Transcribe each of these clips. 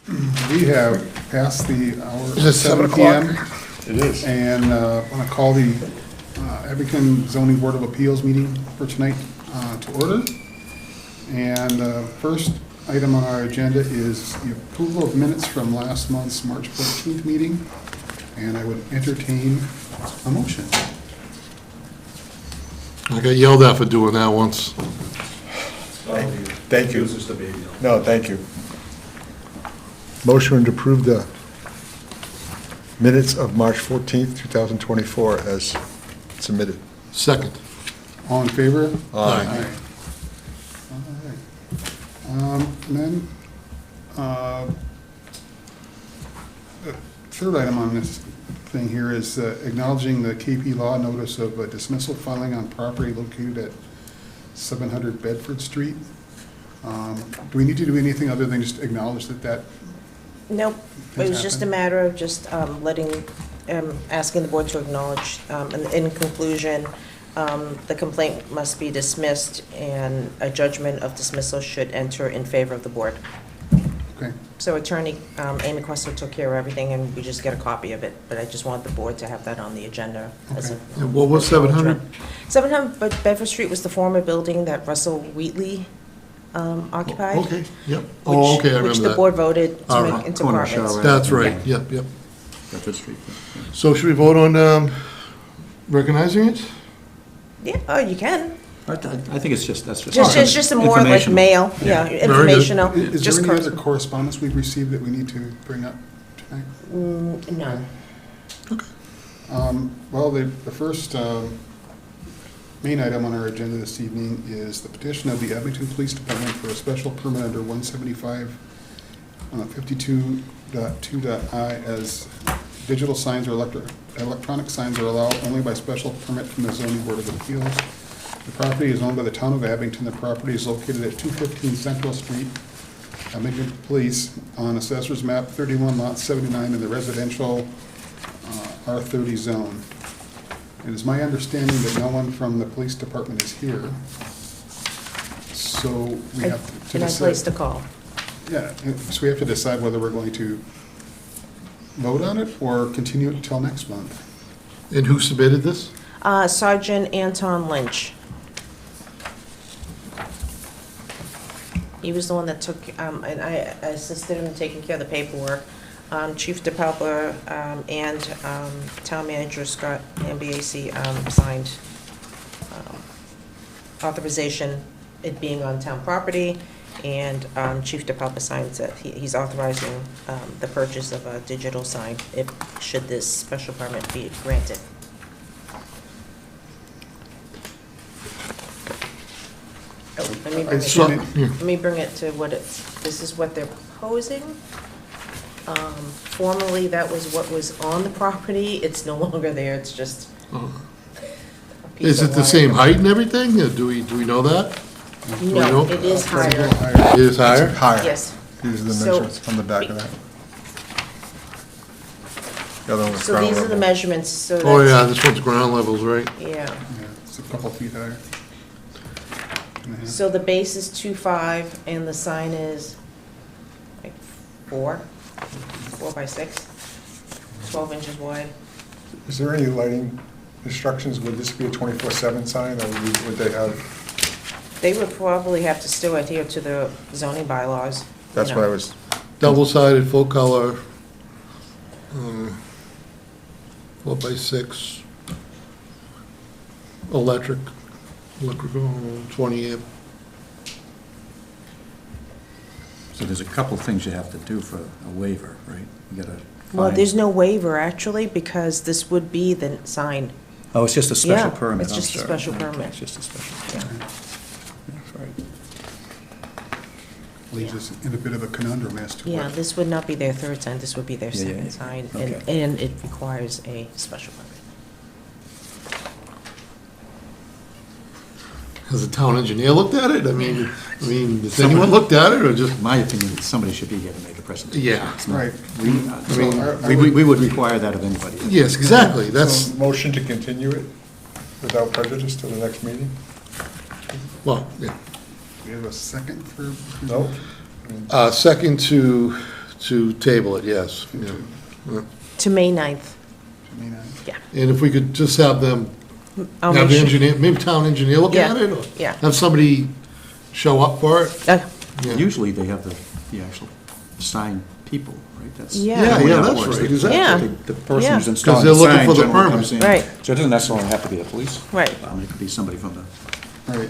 We have passed the hour Is it of 7 7 PM. It is. And I want to call the Abington Zoning Board of Appeals meeting for tonight to order. And first item on our agenda is the approval of minutes from last month's March 14th meeting. And I would entertain a motion. I got yelled at for doing that once. Thank you. No, thank you. Motion to approve the minutes of March 14th, 2024 as submitted. Second. All in favor? Aye. All right. And then, the third item on this thing here is acknowledging the KP Law notice of dismissal filing on property located at 700 Bedford Street. Do we need to do anything other than just acknowledge that? Nope, it was just a matter of just asking the board to acknowledge, and in conclusion, the complaint must be dismissed and a judgment of dismissal should enter in favor of the board. Okay. So Attorney Amy Questle took care of everything and we just get a copy of it, but I just want the board to have that on the agenda. As Okay. a- And what was 700? 700 Bedford Street was the former building that Russell Wheatley occupied. Okay, yep. Oh, okay, I Which the remember board voted to All make right. into Corner apartments. shower. that. That's right, yep, yep. Bedford Street. So should we vote on recognizing it? Yeah, oh, you can. I think it's just, that's just. It's just a more like informational. mail, yeah, good. informational. Is just there any cor- other correspondence we've received that we need to bring up tonight? No. Well, the first main item on our agenda this evening is the petition of the Abington Police Department for a special permit under 175 52.2.I as digital signs or electronic signs are allowed only by special permit from the Zoning Board of Appeals. The property is owned by the town of Abington. The property is located at 215 Central Street, Abington Police, on Assessor's Map 31, Lot 79, in the residential R30 zone. It is my understanding that no one from the police department is here, so we have to And I decide. placed a call. Yeah, so we have to decide whether we're going to vote on it or continue it until next month. And who submitted this? Sergeant Anton Lynch. He was the one that took, and I assisted him in taking care of the paperwork. Chief DePalpa and Town Manager Scott Ambiace signed authorization, it being on town property, and Chief DePalpa signs that he's authorizing the purchase of a digital sign should this special permit be granted. Oh, let me bring I it, see it. let me bring it to what it's, this is what they're proposing. Formerly, that was what was on the property, it's no longer there, it's just a piece Is of it the wire. same height and everything? Do we know that? we No, know? it is higher, It is higher? Higher. yes. These are the So- measurements on the back of that. The other one was So ground these are the level. measurements, so Oh, yeah, that's, this one's ground levels, right? yeah. Yeah, it's a couple feet higher. So the base is 2.5 and the sign is like 4 by 6, 12 inches wide. Is there any lighting instructions? Would this be a 24/7 sign, or would they have? They would probably have to still adhere to the zoning bylaws. you That's know. what I was, Double-sided, full color, 4x6, electrical, 20 amp. So there's a couple things you have to do for a waiver, right? You gotta Well, find- there's no waiver actually, because this would be the sign. Oh, it's just a special Yeah, permit. it's I'm just a sorry. special Okay, permit. It's just a special Yeah. permit. That's right. Leaves us in a bit of a conundrum as to Yeah, what. this would not be their third sign, this would be their Yeah, yeah, second yeah. sign, Okay. and it requires a special permit. Has the town engineer looked at it? I mean, has anyone looked at it, or just? In my opinion, somebody should be here to make a presentation. Yeah. It's not- Right. We, So I we would require that of anybody. Yes, exactly, that's, so motion to continue it without prejudice to the next meeting? well, yeah. We have a second for? No? Second to To table it, yes. Yeah. To May 9th, May 9th. yeah. And if we could just have them, I'll have make the sure- engineer, maybe town engineer look Yeah, at it, or yeah. have somebody show up for it. Uh, Yeah. Usually they have the actual sign people, right? That's Yeah. Yeah, the way yeah, that that's works. right, The- exactly. Yeah. The person Yeah. who's installing they're the looking sign for the generally permit. comes in. Right. So it doesn't necessarily have to be the police. Right. It could be somebody from the, Right.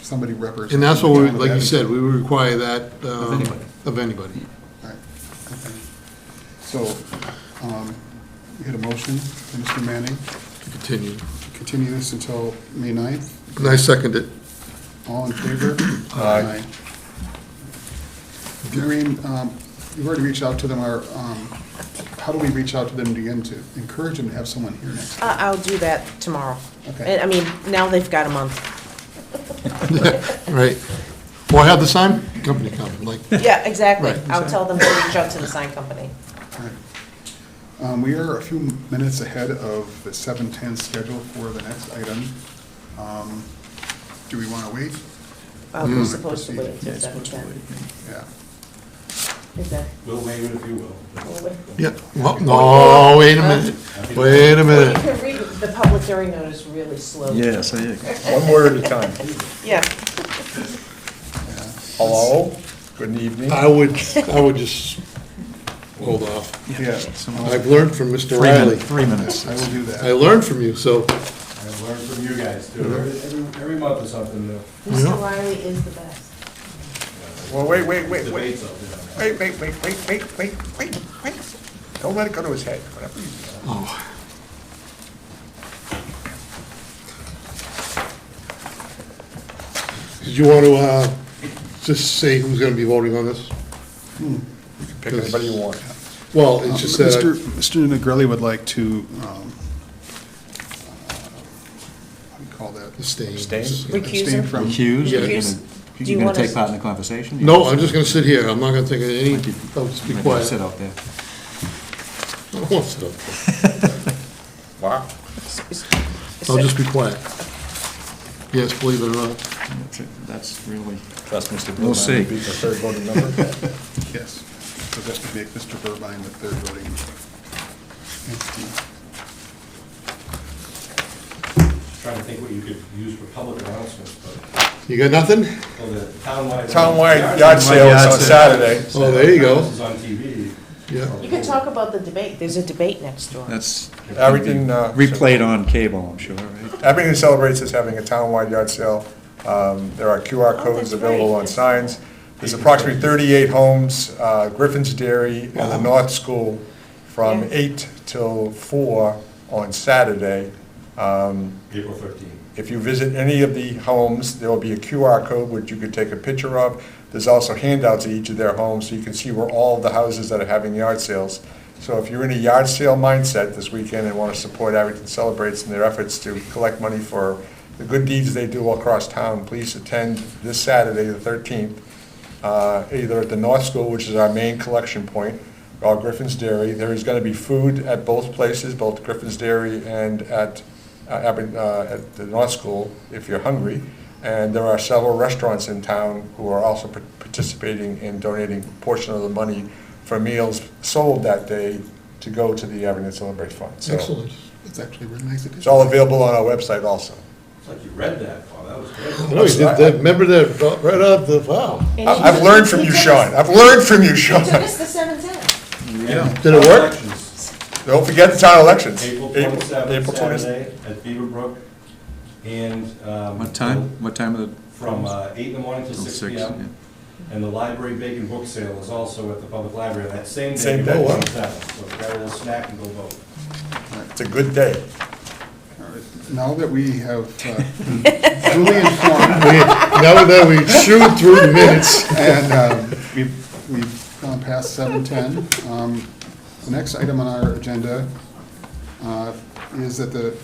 Somebody representing. And that's what we, the town of like you Abington. said, we would require that. Of anybody. Of anybody. Right, okay. So, we had a motion from Mr. Manning To continue. to continue this until May 9th. And I second it. All in favor? Aye. Maureen, you've already reached out to them, how do we reach out to them again to encourage them to have someone here next? I'll do that tomorrow. Okay. And, I mean, now they've got a month. Right. Or have the sign company come, like, Yeah, exactly. Right. I'll tell them to reach out to the sign company. All right. We are a few minutes ahead of the 7:10 schedule for the next item. Do we want to wait? We're supposed to wait yeah, until it's supposed to 7:10. wait. Yeah. Is that? We'll waive it if you will. we'll wait? yeah, well, no, wait a minute, wait a Well, you minute. can read the public hearing notice really slowly. Yes, I agree. One word at a time. Yeah. Hello, good evening. I would just hold off. Yeah, I've learned from Mr. Riley. 3 minutes. I will do that. I learned from you, so, I've learned from you guys too. Every month is something new. Mr. Riley is the best. Well, wait. Debates out there. Wait. Don't let it go to his head, whatever. oh. Did you want to, just say who's gonna be voting on this? Pick anybody you want. Well, it's just that, Mr. Negrelli would like to, how do you call that? Abstain. Abstain? Recuse Abstain him? from. Recuse? Yeah. Recuse. Do you You're gonna want take us- part in the conversation? No, I'm just gonna sit here, I'm not gonna take any, Might be- I'll just be might quiet. Sit out there. I don't want to sit up there. Wow. I'll just be quiet. Yes, believe it or not. That's really, Trust Mr. We'll see. Be the third voting member. Yes, so that's to make Mr. Burbine the third voting entity. Trying to think what you could use for public announcements, but, You got nothing? well, the townwide. Townwide yard sale is on Saturday. Oh, there you go. This is on TV. Yeah. You can talk about the debate. There's a debate next door. that's. Abington, Replayed on cable, I'm sure, right? Abington celebrates as having a townwide yard sale. There are QR codes that's available right. on signs. There's approximately 38 homes, Griffin's Dairy and the North School from Yeah. 8 till 4 on Saturday. April 13th. If you visit any of the homes, there will be a QR code which you could take a picture of. There's also handouts at each of their homes, so you can see where all of the houses that are having yard sales. So if you're in a yard sale mindset this weekend and want to support Abington Celebrates in their efforts to collect money for the good deeds they do all across town, please attend this Saturday, the 13th, either at the North School, which is our main collection point, or Griffin's Dairy. There is going to be food at both places, both Griffin's Dairy and at the North School, if you're hungry. And there are several restaurants in town who are also participating in donating a portion of the money for meals sold that day to go to the Abington Celebrate Fund. So Excellent. It's actually a really nice addition. it's all available on our website also. It's like you read that, Paul, that was I good. know, you did that, remember that, right out the, wow. I've learned from you, Sean. I've learned from you, Sean. Took us to 7:10. Yeah. Did it work? Elections. Don't forget the town elections. April April 27th, 27th. Saturday at Beaverbrook. And. What time? What time of the? From 8 in the morning till Till 6 6, p.m. And the library bake and book sale is also at the public library that same day. Same day. April Oh, wow. 27th. So grab a little snack and go vote. It's a good day. All right. Now that we have duly informed, Now that we chewed through the minutes. and we've gone past 7:10, the next item on our agenda is that the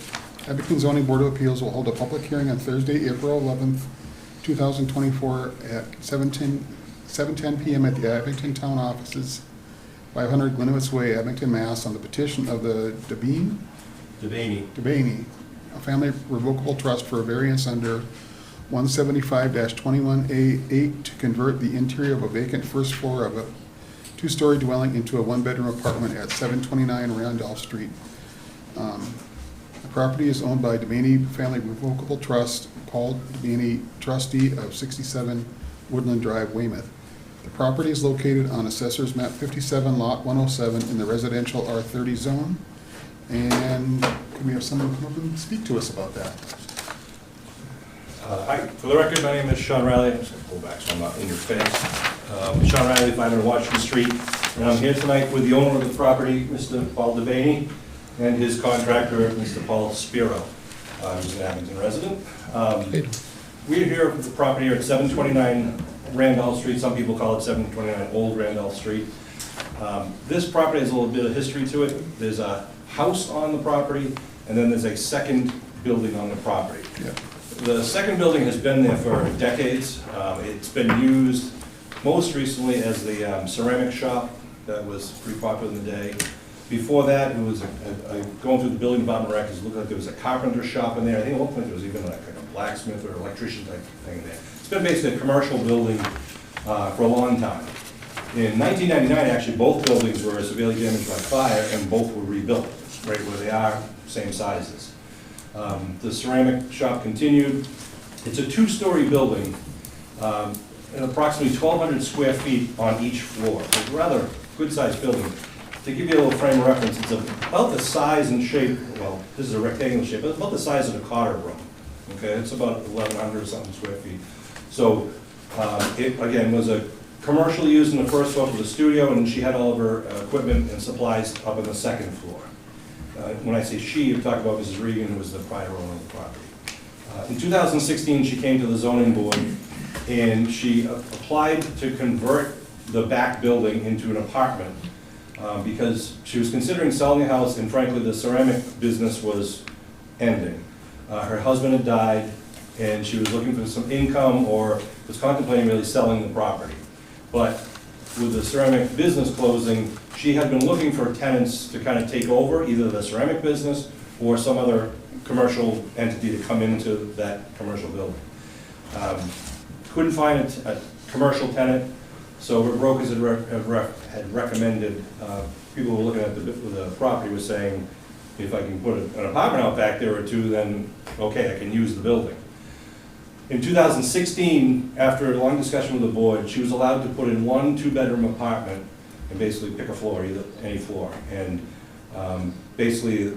Abington Zoning Board of Appeals will hold a public hearing on Thursday, April 11th, 2024 at 7:10 PM at the Abington Town Offices, 500 Glenowitz Way, Abington, Mass. On the petition of the DeBaney, a family revocable trust for a variance under 175-21A8 to convert the interior of a vacant first floor of a two-story dwelling into a one-bedroom apartment at 729 Randolph Street. The property is owned by Devaney Family Revocable Trust, Paul Devaney, trustee of 67 Woodland Drive, Weymouth. The property is located on Assessor's Map 57, Lot 107, in the residential R30 zone. And can we have someone come up and speak to us about that? Hi, for the record, my name is Sean Riley. I'm just going to pull back so I'm not in your face. Sean Riley, 500 Washington Street, and I'm here tonight with the owner of the property, Mr. Paul Devaney, and his contractor, Mr. Paul Spiro, who's an Abington resident. We're here with the property here at 729 Randolph Street. Some people call it 729 Old Randolph Street. This property has a little bit of history to it. There's a house on the property, and then there's a second building on the property. Yeah. The second building has been there for decades. It's been used most recently as the ceramic shop that was pretty popular in the day. Before that, it was, going through the building department records, it looked like there was a carpenter shop in there. I think at one point there was even like a blacksmith or electrician type thing in there. It's been basically a commercial building for a long time. In 1999, actually, both buildings were severely damaged by fire and both were rebuilt, right where they are, same sizes. The ceramic shop continued. It's a two-story building, and approximately 1,200 square feet on each floor. It's a rather good-sized building. To give you a little frame of reference, it's about the size and shape, well, this is a rectangular shape, but it's about the size of a Carter room. Okay, it's about 1,100 something square feet. So it, again, was a commercial use in the first floor for the studio, and she had all of her equipment and supplies up on the second floor. When I say she, I'm talking about Mrs. Regan, who was the prior owner of the property. In 2016, she came to the zoning board, and she applied to convert the back building into an apartment because she was considering selling the house, and frankly, the ceramic business was ending. Her husband had died, and she was looking for some income or was contemplating really selling the property. But with the ceramic business closing, she had been looking for tenants to kind of take over either the ceramic business or some other commercial entity to come into that commercial building. Couldn't find a commercial tenant, so her brokers had recommended, people who were looking at the property were saying, if I can put an apartment out back there or two, then okay, I can use the building. In 2016, after a long discussion with the board, she was allowed to put in one two-bedroom apartment and basically pick a floor, either any floor. And basically,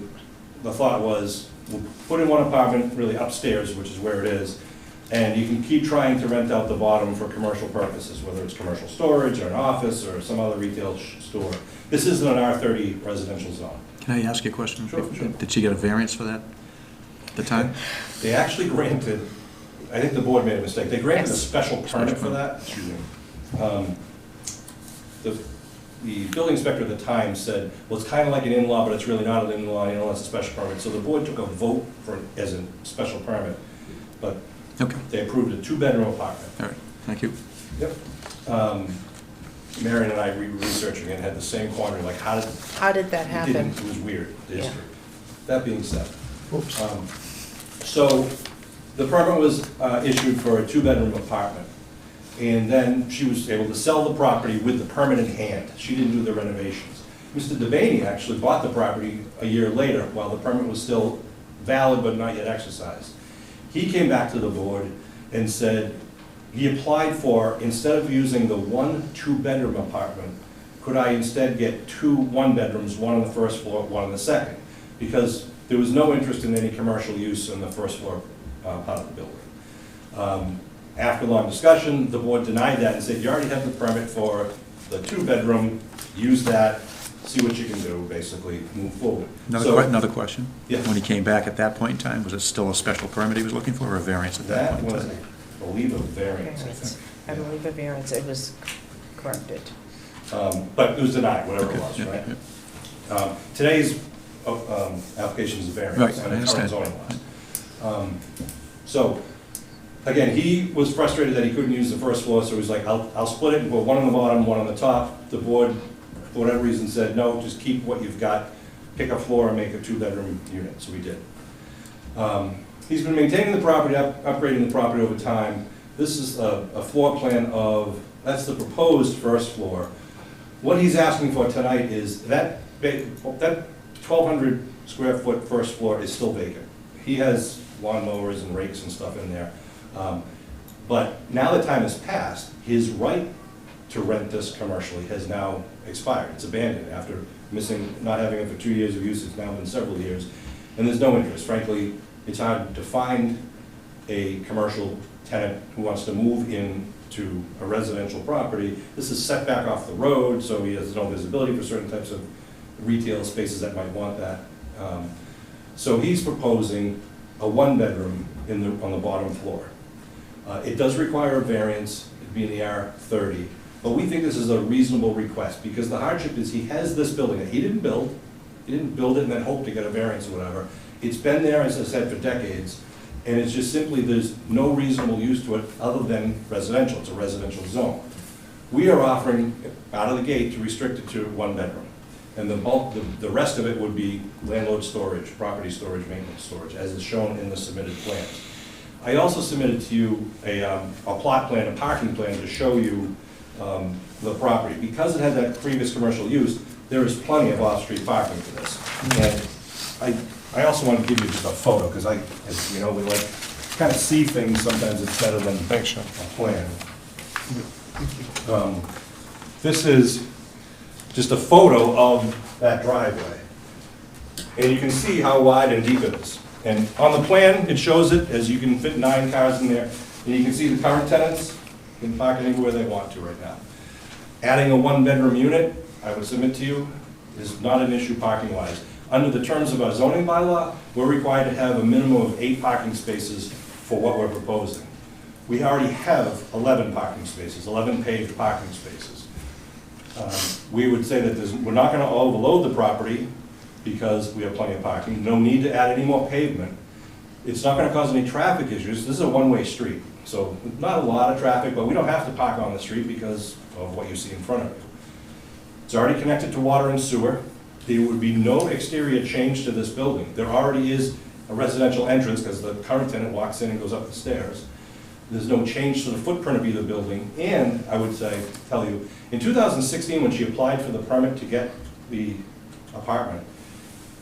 the thought was, we'll put in one apartment really upstairs, which is where it is, and you can keep trying to rent out the bottom for commercial purposes, whether it's commercial storage or an office or some other retail store. This isn't an R30 residential zone. Can I ask you a question? Sure, sure. Did she get a variance for that at the time? They actually granted, I think the board made a mistake, they granted a special permit for that. The building inspector at the time said, well, it's kind of like an in-law, but it's really not an in-law, it's a special permit. So the board took a vote for it as a special permit, but Okay, they approved a two-bedroom apartment. all right, thank you. Yep. Marion and I were researching and had the same quandary, like how did that it happen? didn't, it was weird, the Yeah. history. That being said, Oops. so the permit was issued for a two-bedroom apartment. And then she was able to sell the property with the permit in hand. She didn't do the renovations. Mr. Devaney actually bought the property a year later while the permit was still valid but not yet exercised. He came back to the board and said he applied for, instead of using the one two-bedroom apartment, could I instead get two one-bedrooms, one on the first floor, one on the second? Because there was no interest in any commercial use in the first floor part of the building. After long discussion, the board denied that and said, you already have the permit for the two-bedroom, use that, see what you can do, basically, move forward. Another question? Yeah. When he came back at that point in time, was it still a special permit he was looking for, or a variance at that That point in was, time? I believe, a variance, I Variance. think. I believe a variance, it was corrected. But it was denied, whatever it Okay, was, yeah, right? yeah. Today's application is a variance Right, I under current understand. zoning laws. So, again, he was frustrated that he couldn't use the first floor, so he was like, I'll split it and put one on the bottom, one on the top. The board, for whatever reason, said, no, just keep what you've got, pick a floor and make a two-bedroom unit, so we did. He's been maintaining the property, upgrading the property over time. This is a floor plan of, that's the proposed first floor. What he's asking for tonight is that 1,200 square foot first floor is still vacant. He has lawnmowers and rakes and stuff in there. But now that time has passed, his right to rent this commercially has now expired. It's abandoned after not having it for 2 years of use. It's now been several years. And there's no interest. Frankly, it's hard to find a commercial tenant who wants to move into a residential property. This is set back off the road, so he has no visibility for certain types of retail spaces that might want that. So he's proposing a one-bedroom on the bottom floor. It does require a variance, it'd be in the R30, but we think this is a reasonable request, because the hardship is he has this building that he didn't build it and then hope to get a variance or whatever. It's been there, as I said, for decades, and it's just simply, there's no reasonable use to it other than residential. It's a residential zone. We are offering, out of the gate, to restrict it to one bedroom. And the rest of it would be landlord storage, property storage, maintenance storage, as is shown in the submitted plans. I also submitted to you a plot plan, a parking plan, to show you the property. Because it had that previous commercial use, there is plenty of off-street parking for this. And I also want to give you just a photo, because as you know, we like kind of see things, sometimes it's better than Thanks, Sean. a plan. This is just a photo of that driveway. And you can see how wide and deep it is. And on the plan, it shows it, as you can fit 9 cars in there. And you can see the current tenants can park anywhere they want to right now. Adding a one-bedroom unit, I would submit to you, is not an issue parking-wise. Under the terms of our zoning bylaw, we're required to have a minimum of 8 parking spaces for what we're proposing. We already have 11 parking spaces, 11 paved parking spaces. We would say that we're not going to overload the property because we have plenty of parking. No need to add any more pavement. It's not going to cause any traffic issues. This is a one-way street, so not a lot of traffic, but we don't have to park on the street because of what you see in front of you. It's already connected to water and sewer. There would be no exterior change to this building. There already is a residential entrance because the current tenant walks in and goes up the stairs. There's no change to the footprint of either building. And I would tell you, in 2016, when she applied for the permit to get the apartment,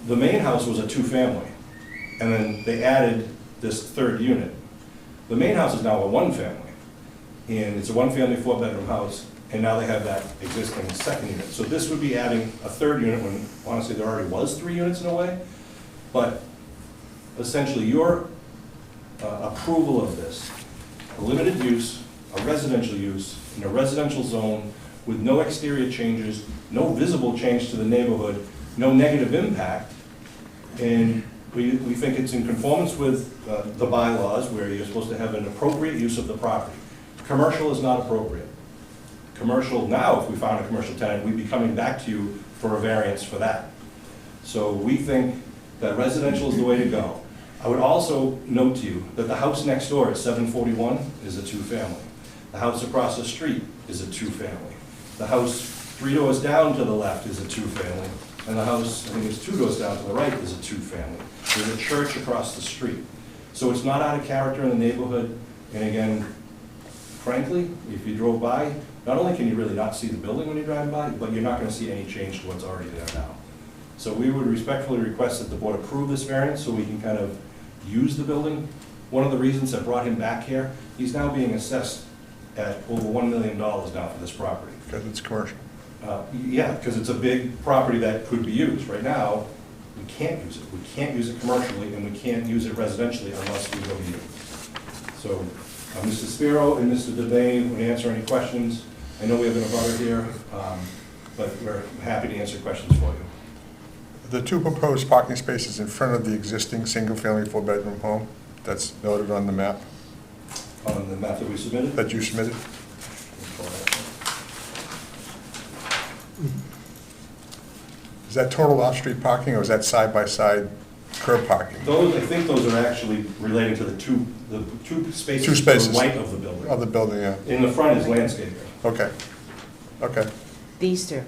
the main house was a 2-family. And then they added this third unit. The main house is now a 1-family. And it's a 1-family, 4-bedroom house. And now they have that existing second unit. So this would be adding a third unit when, honestly, there already was 3 units in a way. But essentially, your approval of this, a limited use, a residential use, in a residential zone with no exterior changes, no visible change to the neighborhood, no negative impact, and we think it's in conformance with the bylaws where you're supposed to have an appropriate use of the property. Commercial is not appropriate. Commercial, now, if we found a commercial tenant, we'd be coming back to you for a variance for that. So we think that residential is the way to go. I would also note to you that the house next door at 741 is a 2-family. The house across the street is a 2-family. The house 3 doors down to the left is a 2-family. And the house, I think it's 2 doors down to the right, is a 2-family. There's a church across the street. So it's not out of character in the neighborhood. And again, frankly, if you drove by, not only can you really not see the building when you drive by, but you're not going to see any change to what's already there now. So we would respectfully request that the board approve this variance so we can kind of use the building. One of the reasons that brought him back here, he's now being assessed at over $1 million now for this property. Because it's commercial. Yeah, because it's a big property that could be used. Right now, we can't use it. We can't use it commercially, and we can't use it residentially unless we go to you. So, Mr. Spiro and Mr. Devane would answer any questions. I know we have an abutter here, but we're happy to answer questions for you. The 2 proposed parking spaces in front of the existing single-family 4-bedroom home, that's noted on the map On the map that we submitted? that you submitted. Is that total off-street parking, or is that side-by-side curb parking? I think those are actually relating to the two spaces 2 to spaces. the right of the building. Of the building, yeah. In the front is landscaping. Okay. Okay. These two.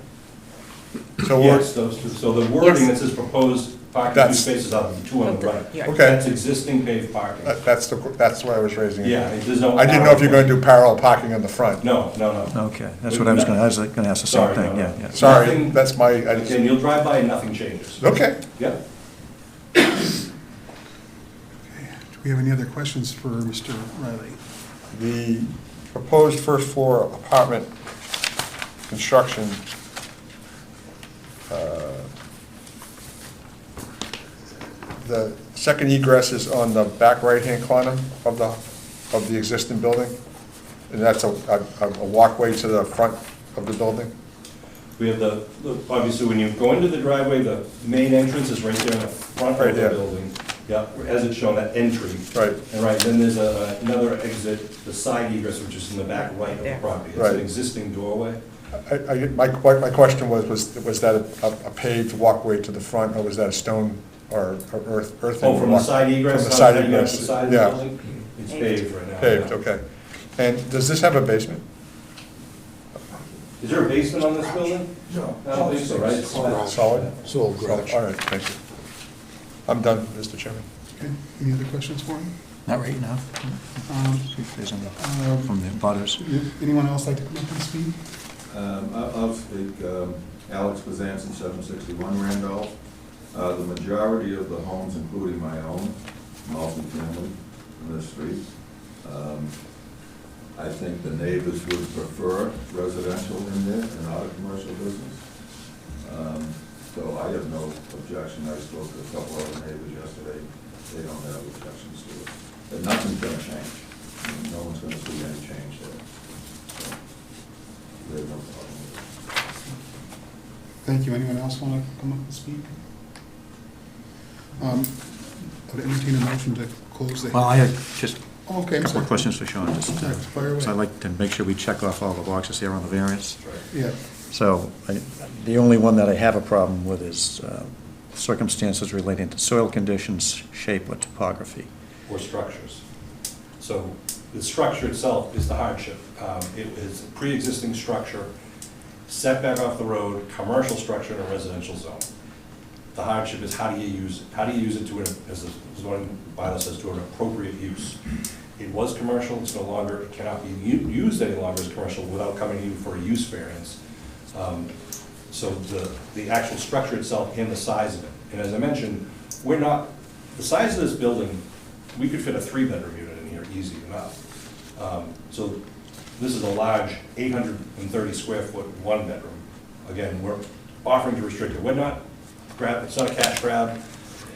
So Yes, those two. So the wording Yes. that says proposed parking two That's- spaces out of the two on the right. Yeah. Okay. That's existing paved parking. That's why I was raising it. Yeah, there's no. I didn't know if you're gonna do parallel parking on the front. No, no, no. Okay, that's what I was gonna ask the same Sorry, thing, no, yeah, no. yeah. Sorry, Nothing- that's my, I just, And you'll drive by and nothing changes. okay. Yep. Do we have any other questions for Mr. Riley? The proposed first floor apartment construction, the second egress is on the back right-hand corner of the existing building? And that's a walkway to the front of the building? We have obviously, when you go into the driveway, the main entrance is right there in the front Right of the there. building. Yep, as it's shown, that entry. Right. And right, then there's another exit, the side egress, which is in the back right of the There. property. It's Right. an existing doorway. My question was that a paved walkway to the front, or was that a stone or earthen? Oh, from the side egress? From the side how you get egress, to the side of the yeah. building? It's paved right now. Paved, yeah. okay. And does this have a basement? Is there a basement on this building? No. I don't think so, right? It's Solid? It's all garage. All right, thank you. I'm done, Mr. Chairman. Okay, any other questions for him? Not right now. Um, See if there's any um, from the butters. Anyone else like to come up and speak? I'll speak. Alex Bezanson, 761 Randolph. The majority of the homes, including my own, multifamily in this street. I think the neighbors would prefer residential in there and not a commercial business. So I have no objection. I spoke to a couple other neighbors yesterday. They don't have objections to it. But nothing's gonna change. I mean, no one's gonna see any change there. So we have no problem with it. Thank you. Anyone else want to come up and speak? I would entertain a motion to close the. Well, I had just Oh, okay, a I'm couple sorry. of questions for Sean, just, Sorry, fire away. so I'd like to make sure we check off all the boxes here on the variance. Yeah, So, the only one that I have a problem with is circumstances relating to soil conditions, shape, or topography. Or structures. So the structure itself is the hardship. It is a pre-existing structure, setback off the road, commercial structure in a residential zone. The hardship is how do you use it to, as the zoning bylaw says, to an appropriate use. It was commercial, it's no longer, it cannot be used any longer as commercial without coming to you for a use variance. So the actual structure itself and the size of it. And as I mentioned, the size of this building, we could fit a 3-bedroom unit in here easy enough. So this is a large 830 square foot 1-bedroom. Again, we're offering to restrict it. It's not a cash grab.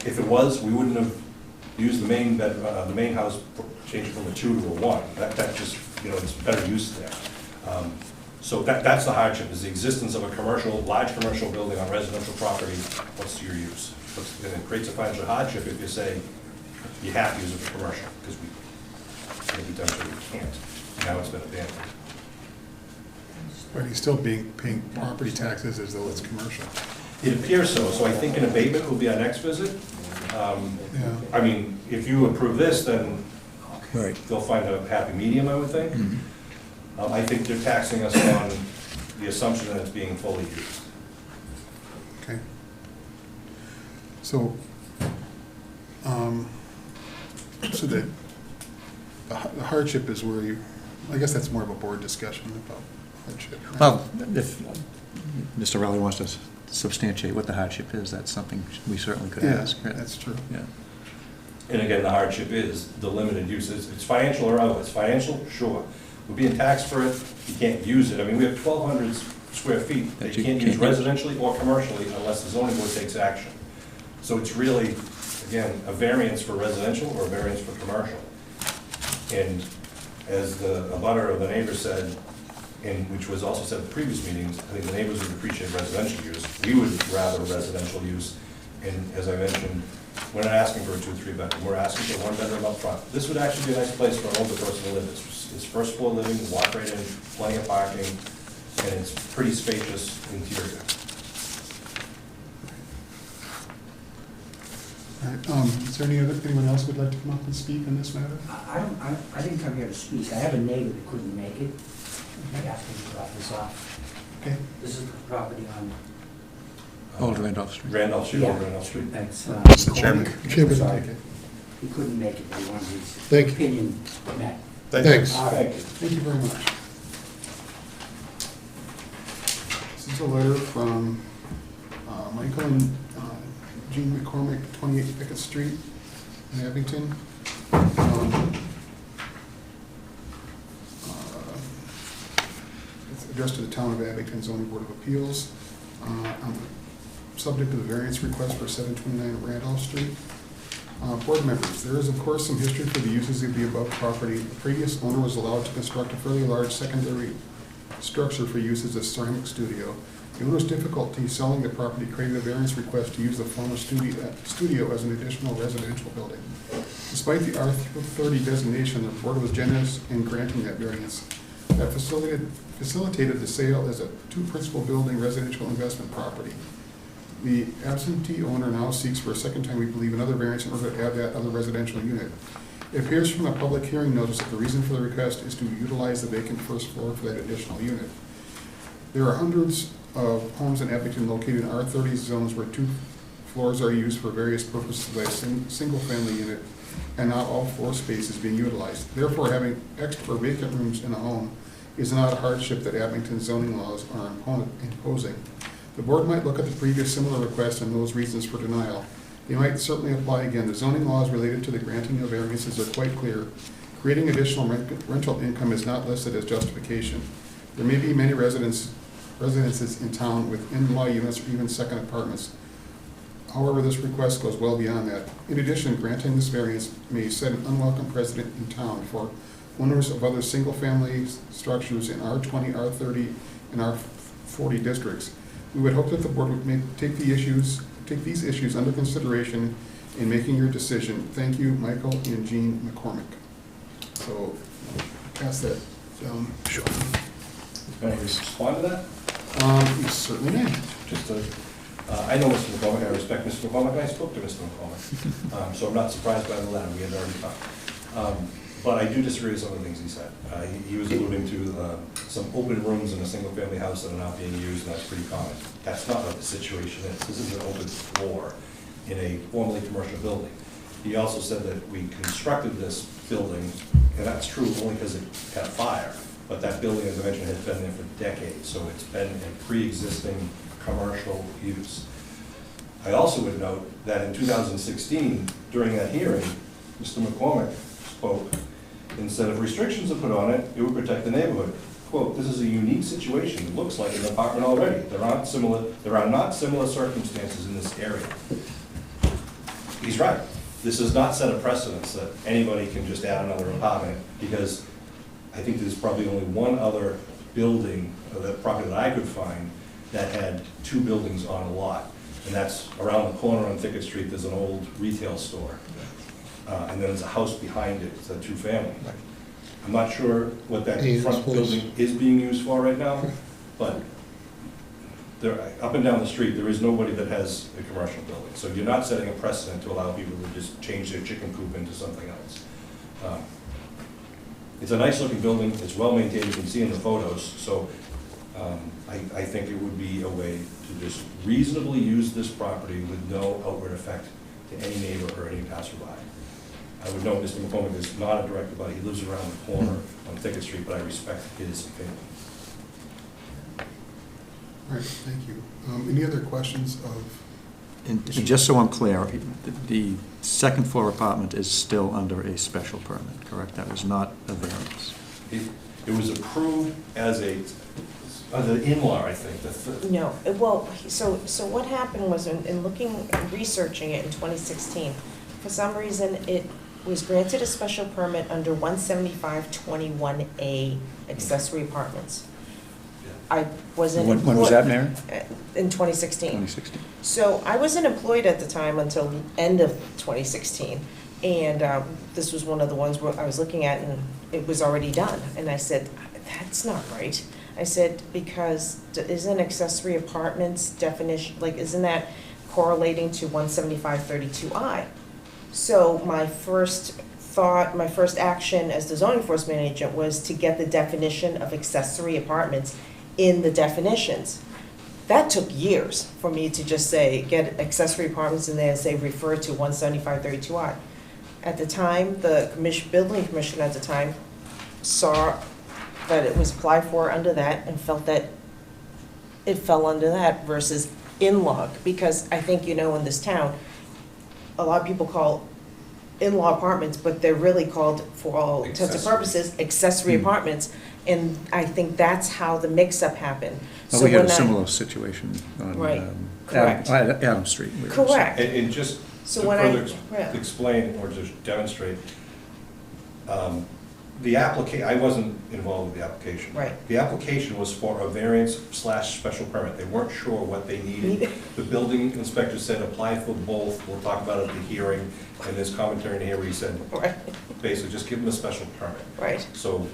If it was, we wouldn't have used the main house, changed it from a 2 to a 1. That just, it's better use there. So that's the hardship, is the existence of a large commercial building on residential property. What's your use? And it creates a financial hardship if you say you have to use it for commercial, because we can't. Now it's been abandoned. but he's still paying property taxes as though it's commercial. It appears so, so I think an abatement will be our next visit. Yeah. I mean, if you approve this, then Right. they'll find a happy medium, I would think. I think they're taxing us on the assumption that it's being fully used. Okay. So, so the hardship is where I guess that's more of a board discussion about hardship. right? Well, if Mr. Rowley wants to substantiate what the hardship is, that's something we certainly could Yeah, ask. that's true. Yeah. And again, the hardship is the limited use. It's financial or otherwise. Financial, sure. We're being taxed for it, you can't use it. I mean, we have 1,200 square feet that That you you can't use can't use. residentially or commercially unless the zoning board takes action. So it's really, again, a variance for residential or a variance for commercial. And as the abutter of the neighbor said, and which was also said at the previous meetings, I think the neighbors would appreciate residential use. We would rather residential use. And as I mentioned, we're not asking for a 2 or 3 bedroom, we're asking for 1 bedroom up front. This would actually be a nice place for an older person to live. It's first floor living, walk right in, plenty of parking, and it's pretty spacious interior. All right, is there anyone else who'd like to come up and speak on this matter? I didn't come here to speak. I have a neighbor that couldn't make it. I asked him to drop this off. Okay, This is the property on Old Randolph Street. Randolph Street, Old Yeah. Randolph Street. That's, Mr. Chairman. Chairman. Sorry. He couldn't make it, but he wanted his Thank you. opinion met. Thanks. All right. Thank you. Thank you very much. This is a letter from Michael and Jean McCormick, 28 Pickett Street in Abington. It's addressed to the Town of Abington Zoning Board of Appeals. Subject to the variance request for 729 Randolph Street. Board members, there is of course some history for the uses of the above property. The previous owner was allowed to construct a fairly large secondary structure for use as a ceramic studio. The owner's difficulty selling the property created a variance request to use the former studio as an additional residential building. Despite the R30 designation, the board was generous in granting that variance. That facilitated the sale as a two-principal building residential investment property. The absentee owner now seeks for a second time, we believe, another variance in order to add that other residential unit. It appears from the public hearing notice that the reason for the request is to utilize the vacant first floor for that additional unit. There are hundreds of homes in Abington located in R30 zones where 2 floors are used for various purposes by a single-family unit, and not all floor space is being utilized. Therefore, having extra vacant rooms in a home is not a hardship that Abington zoning laws are imposing. The board might look at the previous similar request and those reasons for denial. They might certainly apply again. The zoning laws related to the granting of variances are quite clear. Creating additional rental income is not listed as justification. There may be many residences in town with in-law units or even second apartments. However, this request goes well beyond that. In addition, granting this variance may set an unwelcome precedent in town for owners of other single-family structures in R20, R30, and R40 districts. We would hope that the board would take these issues under consideration in making your decision. Thank you, Michael and Jean McCormick. So, pass that down. Sure. Can I respond to that? You certainly may. Just to, I know Mr. McCormick, I respect Mr. McCormick, I spoke to Mr. McCormick. So I'm not surprised by the letter, we had already talked. But I do disagree with some of the things he said. He was alluding to some open rooms in a single-family house that are not being used, and that's pretty common. That's not what the situation is. This is an open floor in a formerly commercial building. He also said that we constructed this building, and that's true only because it had a fire, but that building, as I mentioned, has been there for decades, so it's been in pre-existing commercial use. I also would note that in 2016, during that hearing, Mr. McCormick spoke and said if restrictions are put on it, it would protect the neighborhood. Quote, "This is a unique situation. It looks like an apartment already. There are not similar circumstances in this area." He's right. This does not set a precedence that anybody can just add another apartment, because I think there's probably only one other building, the property that I could find, that had 2 buildings on a lot. And that's around the corner on Thicket Street, there's an old retail store. And then there's a house behind it, it's a 2-family. I'm not sure what that Yes, front please. building is being used for right now, but there, up and down the street, there is nobody that has a commercial building. So you're not setting a precedent to allow people to just change their chicken coop into something else. It's a nice-looking building, it's well-maintained, you can see in the photos, so I think it would be a way to just reasonably use this property with no outward effect to any neighbor or any passerby. I would note Mr. McCormick is not a direct abutter, he lives around the corner on Thicket Street, but I respect his opinion. All right, thank you. Any other questions of? And just so I'm clear, the second floor apartment is still under a special permit, correct? That was not a variance. It was approved as an in-law, I think. No, well, so what happened was in looking, researching it in 2016, for some reason, it was granted a special permit under 175-21A accessory apartments. I wasn't. When was that, Mary? In 2016. 2016. So I wasn't employed at the time until the end of 2016. And this was one of the ones where I was looking at and it was already done. And I said, that's not right. I said, because isn't accessory apartments definition, like, isn't that correlating to 175-32I? So my first action as the zoning enforcement agent was to get the definition of accessory apartments in the definitions. That took years for me to just say, get accessory apartments in there and say, refer to 175-32I. At the time, the building commission at the time saw that it was applied for under that and felt that it fell under that versus in-law, because I think you know in this town, a lot of people call in-law apartments, but they're really called, for all intents and Accessory. purposes, accessory apartments. And I think that's how the mix-up happened. Well, So we had a when I- similar situation on Right. Adam Correct. Adam Street. where it was- Correct. And just to So when I- further yeah. explain or just demonstrate, the I wasn't involved with the application. Right. The application was for a variance/special permit. They weren't sure what they needed. The building inspector said, apply for both. We'll talk about it at the hearing. And there's commentary in here where he said, Right, basically, just give them a special permit. right. So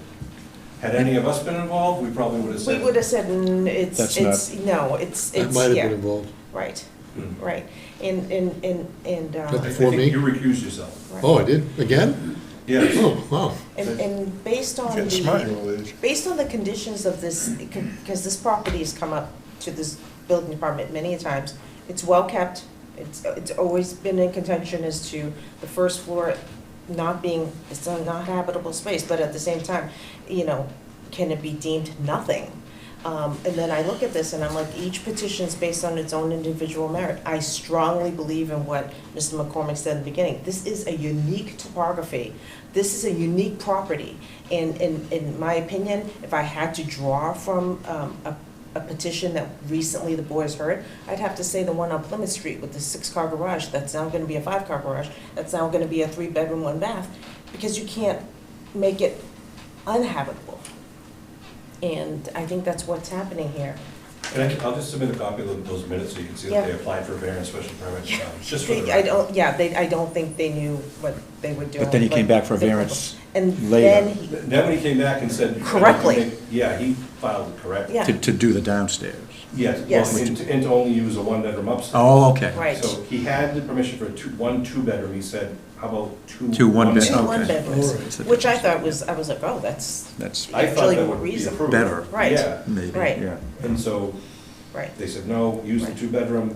had any of us been involved, we probably would have We said. would have said, it's, That's no, it's, That might have yeah, been involved. right, Hmm. right. And, But I before think me? you recused yourself. right. Oh, I did? Again? Yes. Oh, wow. And based on Getting smart in the, old age. based on the conditions of this, because this property has come up to this building department many a times, it's well-kept, it's always been in contention as to the first floor not being, it's a not habitable space, but at the same time, you know, can it be deemed nothing? And then I look at this and I'm like, each petition is based on its own individual merit. I strongly believe in what Mr. McCormick said in the beginning. This is a unique topography. This is a unique property. And in my opinion, if I had to draw from a petition that recently the board has heard, I'd have to say the one on Plymouth Street with the 6-car garage, that's now gonna be a 5-car garage, that's now gonna be a 3-bedroom, 1-bath, because you can't make it uninhabitable. And I think that's what's happening here. And I'll just submit a copy of those minutes so you can see that they Yeah. applied for a variance special permit, just for the I record. don't, yeah, I don't think they knew what they were doing. But then he came back for a they- variance And later. then, he- Then when he came back and said. Correctly. Yeah, he filed it correct. Yeah. To do the downstairs. Yes, Yes. well, and to only use a 1-bedroom upstairs. Oh, okay. right. So he had the permission for one 2-bedroom, he said, how about two? Two one-bed- Two okay. one-bedrooms, All right. which I thought was, I was like, oh, that's That's I thought actually that more would be reasonable. approved. better. Right. Yeah, Maybe, Right. yeah. and so Right. they said, no, use the Right. 2-bedroom,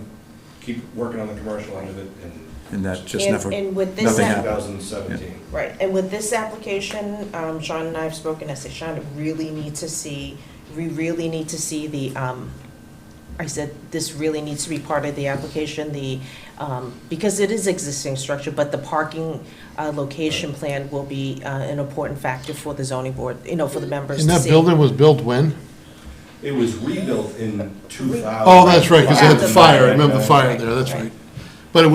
keep working on the commercial end of it, and And that just And- never, and with this nothing app- happened. 2017. Right, and with this application, Sean and I have spoken, I said, Sean, we really need to see the, I said, this really needs to be part of the application, because it is existing structure, but the parking location plan will be an important factor for the zoning board, you know, for the members And to that see. building was built when? It was rebuilt in 2000. Oh, that's right, because they had the After fire, I fire. remember the fire Right, there, that's right. right. But it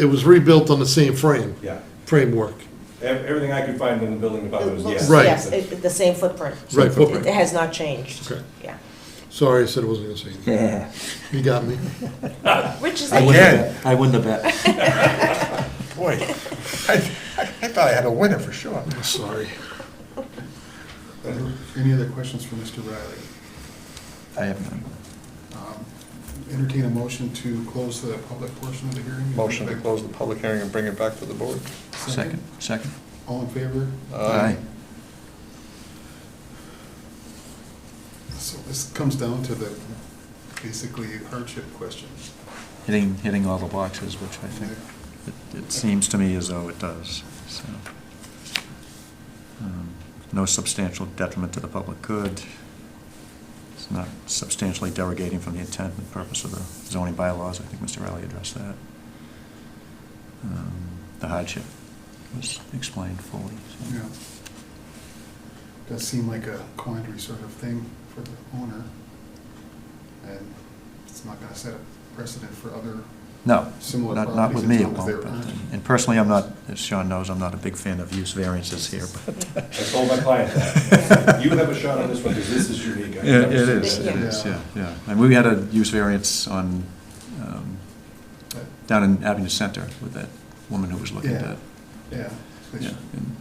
was rebuilt on the same Yeah. framework. Everything I could find in the building It department was looks- yes. Right. Yes, the same footprint. Right, footprint. It has not changed. Okay. Yeah. Sorry, I said I wasn't gonna say anything. Yeah. You got me. Rich is I like, wouldn't Again. have bet. I wouldn't have bet. Boy, I thought I had a winner for sure. I'm sorry. Any other questions for Mr. Riley? I have none. Entertain a motion to close the public portion of the hearing? Motion to close the public hearing and bring it back to the board. Second. All in favor? Aye. So this comes down to the, basically hardship question. Hitting all the boxes, which I think, it seems to me as though it does, so. No substantial detriment to the public good. It's not substantially derogating from the intent and purpose of the zoning bylaws. I think Mr. Riley addressed that. The hardship was explained fully. so. Yeah. Does seem like a quandary sort of thing for the owner. And it's not gonna set a precedent for other No, similar not with properties me, in it town, 'cause won't, there but, aren't. and personally, I'm not, as Sean knows, I'm not a big fan of use variances here, but. I told my client that. You have a shot on this one, because this is unique. I've never It seen is, that. yeah. And we had a use variance on, down in Avenue Center with that woman who was looking Yeah. at, Yeah. yeah, and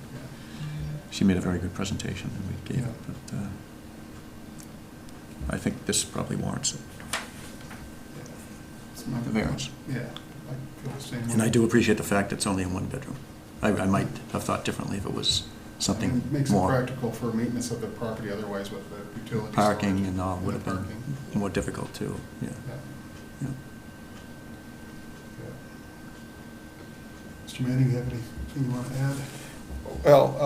she made a very good presentation, and we gave it, but, I think this probably warrants it, It's not- the variance. Yeah, I feel the same way. And I do appreciate the fact it's only in one bedroom. I might have thought differently if it was something And makes it more. practical for maintenance of the property otherwise with the utility. Parking storage and all would have parking. been more difficult too, yeah. Yeah. Yeah. Mr. Manning, you have anything you want to add? Well,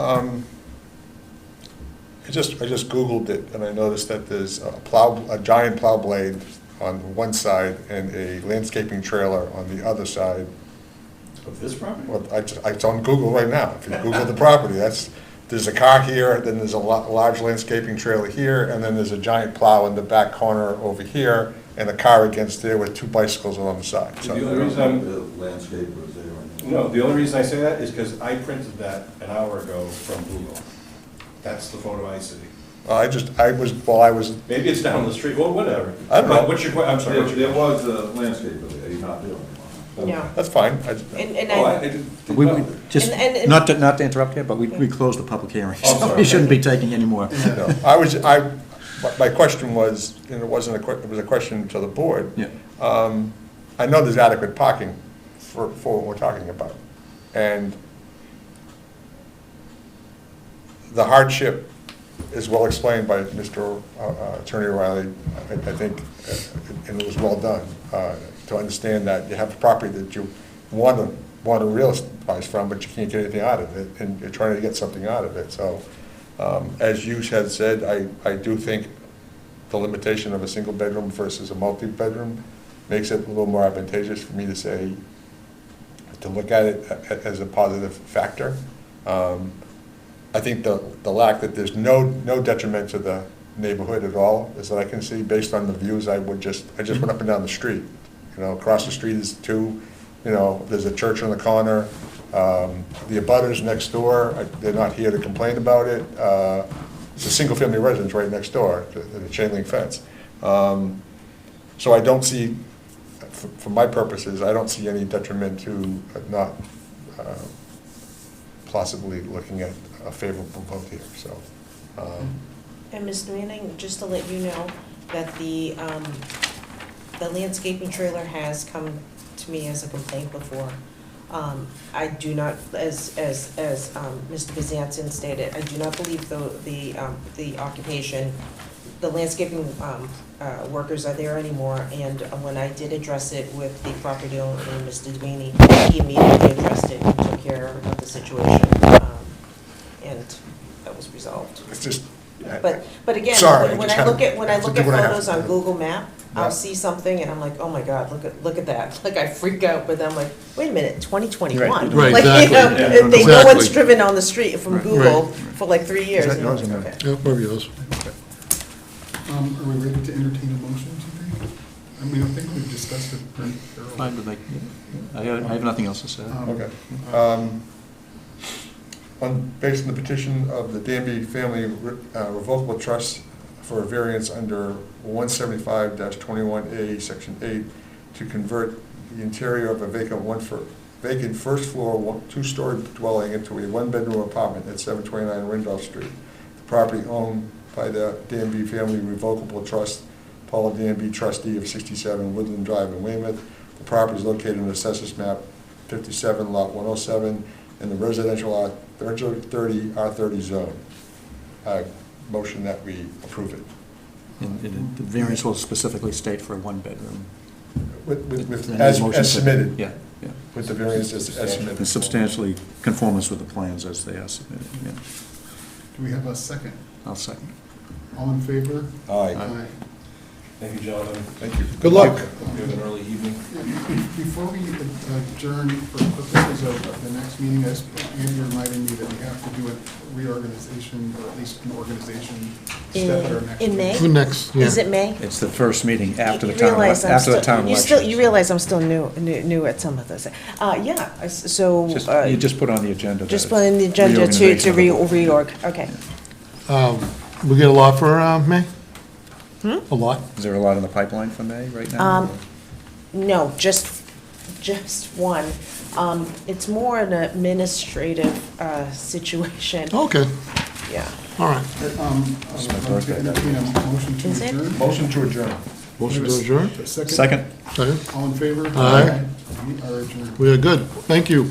I just Googled it, and I noticed that there's a giant plow blade on one side and a landscaping trailer on the other side. Of this property? Well, it's on Google right now. If you Google the property, there's a car here, then there's a large landscaping trailer here, and then there's a giant plow in the back corner over here, and a car against there with 2 bicycles on the side. The So, only reason The landscapers there. No, the only reason I say that is because I printed that an hour ago from Google. That's the photo I see. I was, Maybe it's down the street, well, whatever. I don't know. What's your, I'm sorry, what's There your, was a landscaper there, you're not doing it. No. that's fine. And oh, I I, didn't. We just, And- not to interrupt here, but we closed the public hearing, Oh, so sorry. we shouldn't be taking any more. No, my question was, and it wasn't it was a question to the board. Yeah. I know there's adequate parking for what we're talking about. And the hardship is well explained by Mr. Attorney O'Reilly, I think, and it was well done, to understand that you have a property that you want to realize from, but you can't get anything out of it, and you're trying to get something out of it. So, as you had said, I do think the limitation of a single bedroom versus a multi-bedroom makes it a little more advantageous for me to say, to look at it as a positive factor. I think the lack that there's no detriment to the neighborhood at all, is that I can see, based on the views, I just went up and down the street. Across the street is 2, there's a church on the corner, the abutters next door, they're not here to complain about it. It's a single-family residence right next door, the chain link fence. So I don't see, for my purposes, I don't see any detriment to not possibly looking at a favorable vote here, so. and Mr. Manning, just to let you know that the landscaping trailer has come to me as a complaint before. I do not, as Mr. Bezanson stated, I do not believe the occupation, the landscaping workers are there anymore, and when I did address it with the property owner, Mr. Devaney, he immediately addressed it and took care of the situation, and that was resolved. It's just. But again, Sorry, when just I had look to- at, when I have to look do at what I have photos to on do. Google Map, Yeah. I'll see something and I'm like, oh my God, look at that. Like I freak out, but then I'm like, wait a minute, 2021. Right, Like, exactly. you know, Yeah, no exactly. one's driven on the street from Right. Google for like 3 years. Is that and I'm yours like, or okay. Yeah, whatever yours. Are we ready to entertain a motion today? I mean, I think we've discussed it pretty thoroughly. Fine with me. I have nothing else to say. Okay. Based on the petition of the Danby Family Revocable Trust for a variance under 175-21A, Section 8, to convert the interior of a vacant first floor, 2-story dwelling into a 1-bedroom apartment at 729 Randolph Street. The property owned by the Danby Family Revocable Trust, Paula Danby, trustee of 67 Woodland Drive in Weymouth. The property is located in Assessors Map 57, Lot 107, in the residential R30 zone. Motion that we approve it. And the variance will specifically state for a 1-bedroom. As submitted. Yeah, yeah. With the variance as submitted. And substantially conformance with the plans as they are submitted, yeah. Do we have a second? I'll second. All in favor? Aye. Thank you, gentlemen. Thank you. Good luck. You have an early evening. Before we adjourn for purposes of the next meeting, as Andy reminded me that we have to do a reorganization, or at least an organization step at our next In meeting. May? Who next? Yeah. Is it May? It's the first meeting after the You town, realize I'm after the still- town you election. You realize I'm still new at some of this. Yeah, so. You just put on the agenda. that Just it's put in the agenda to reorganization of the board. reorg, okay. We get a lot for May? A lot? Is there a lot in the pipeline for May right now? No, just one. It's more an administrative situation, Okay, yeah. all right. It's my birthday. Entertain a motion to Is it? adjourn. Motion to adjourn. Motion to adjourn? Second? Second. Second? All in favor? Aye. We are adjourned. We are good. Thank you.